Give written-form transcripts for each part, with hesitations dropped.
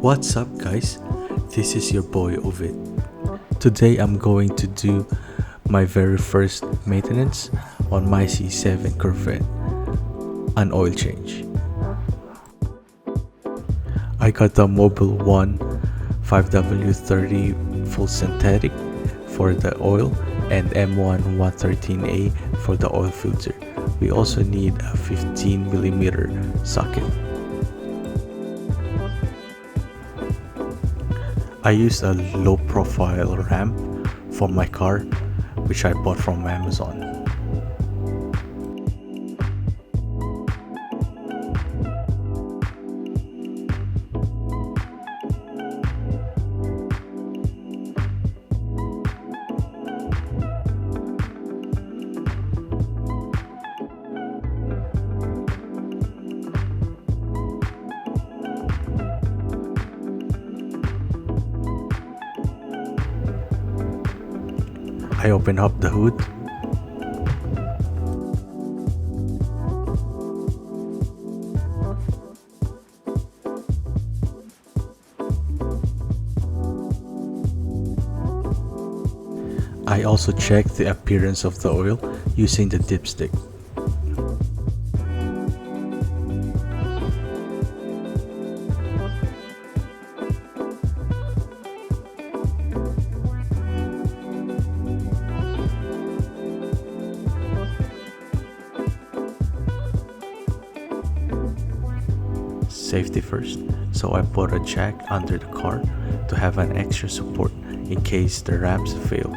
What's up, guys? This is your boy Ovid. Today I'm going to do my very first maintenance on my C7 Corvette, an oil change. I got the Mobile 1 5W30 full synthetic for the oil and M1 113A for the oil filter. We also need a 15mm socket. I used a low profile ramp for my car, which I bought from Amazon. I open up the hood. I also check the appearance of the oil using the dipstick. Safety first, so I put a jack under the car to have an extra support in case the ramps fail.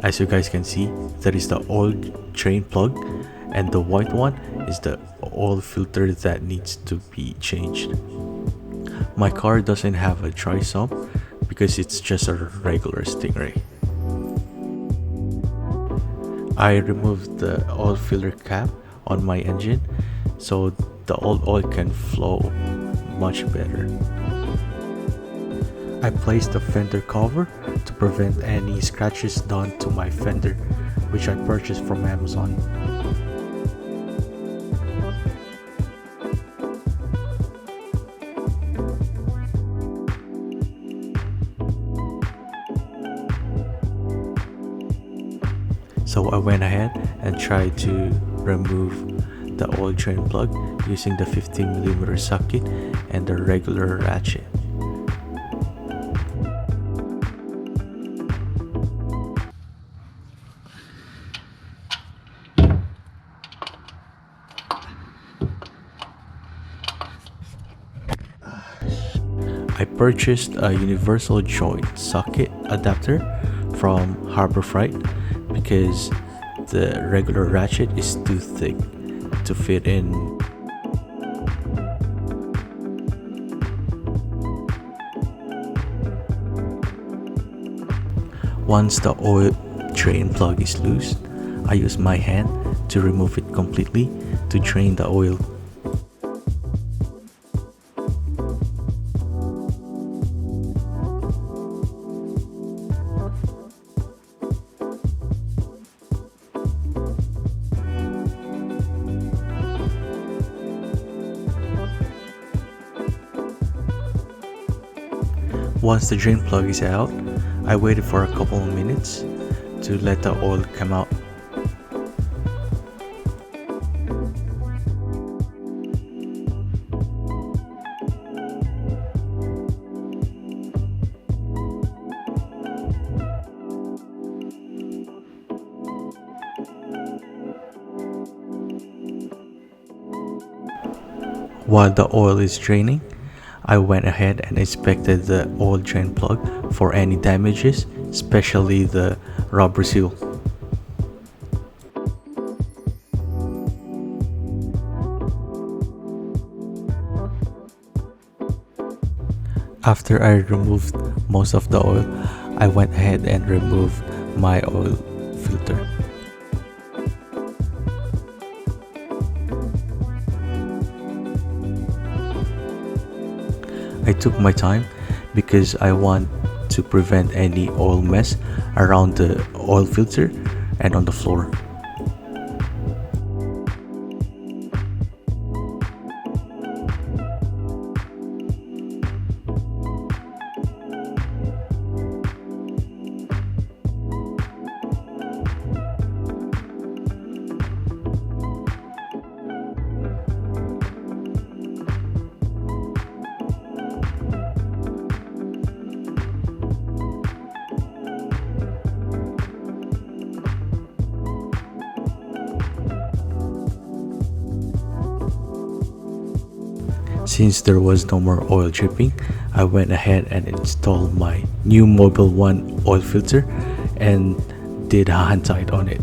As you guys can see, there is the oil drain plug, and the white one is the oil filter that needs to be changed. My car doesn't have a dry sump because it's just a regular Stingray. I removed the oil filter cap on my engine so the oil can flow much better. I placed the fender cover to prevent any scratches done to my fender, which I purchased from Amazon. So I went ahead and tried to remove the oil drain plug using the 15mm socket and the regular ratchet. I purchased a universal joint socket adapter from Harbor Freight because the regular ratchet is too thick to fit in. Once the oil drain plug is loose, I use my hand to remove it completely to drain the oil. Once the drain plug is out, I waited for a couple of minutes to let the oil come out. While the oil is draining, I went ahead and inspected the oil drain plug for any damages, especially the rubber seal. After I removed most of the oil, I went ahead and removed my oil filter. I took my time because I want to prevent any oil mess around the oil filter and on the floor. Since there was no more oil dripping, I went ahead and installed my new Mobile One oil filter and did a hand tight on it.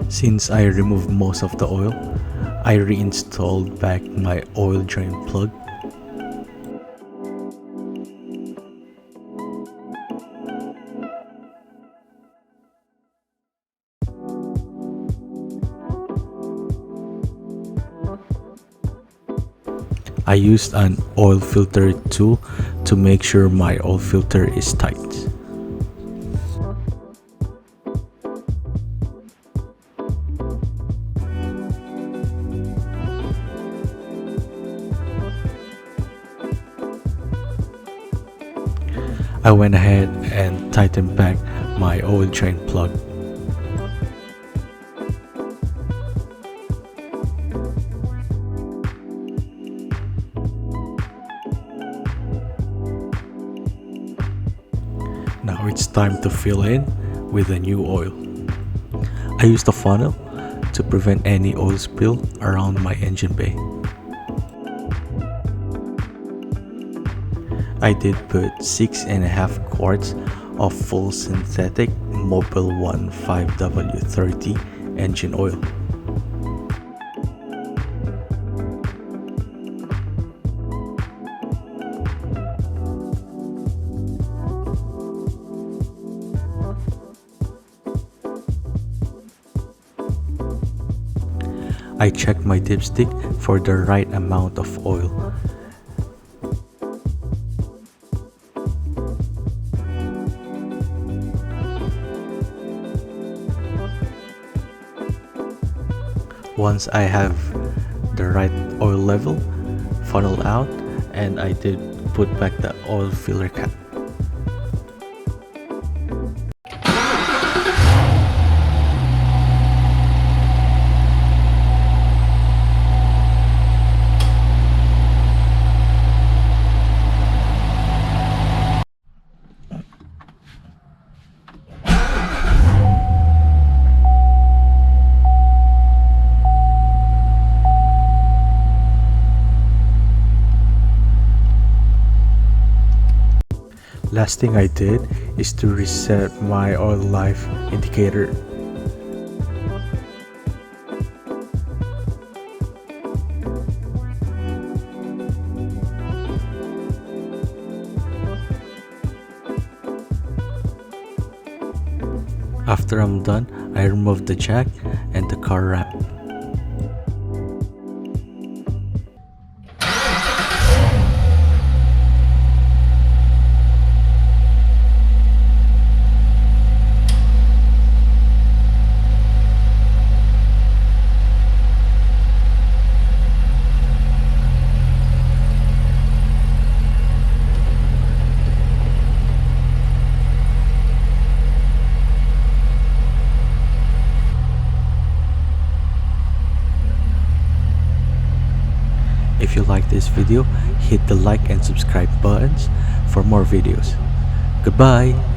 Since I removed most of the oil, I reinstalled back my oil drain plug. I used an oil filter tool to make sure my oil filter is tight. I went ahead and tightened back my oil drain plug. Now it's time to fill in with the new oil. I used a funnel to prevent any oil spill around my engine bay. I did put 6.5 quarts of full synthetic Mobil 1 5W30 engine oil. I checked my dipstick for the right amount of oil. Once I have the right oil level, funnel out, and I did put back the oil filler cap. Last thing I did is to reset my oil life indicator. After I'm done, I remove the jack and the car wrap. If you like this video, hit the like and subscribe buttons for more videos. Goodbye!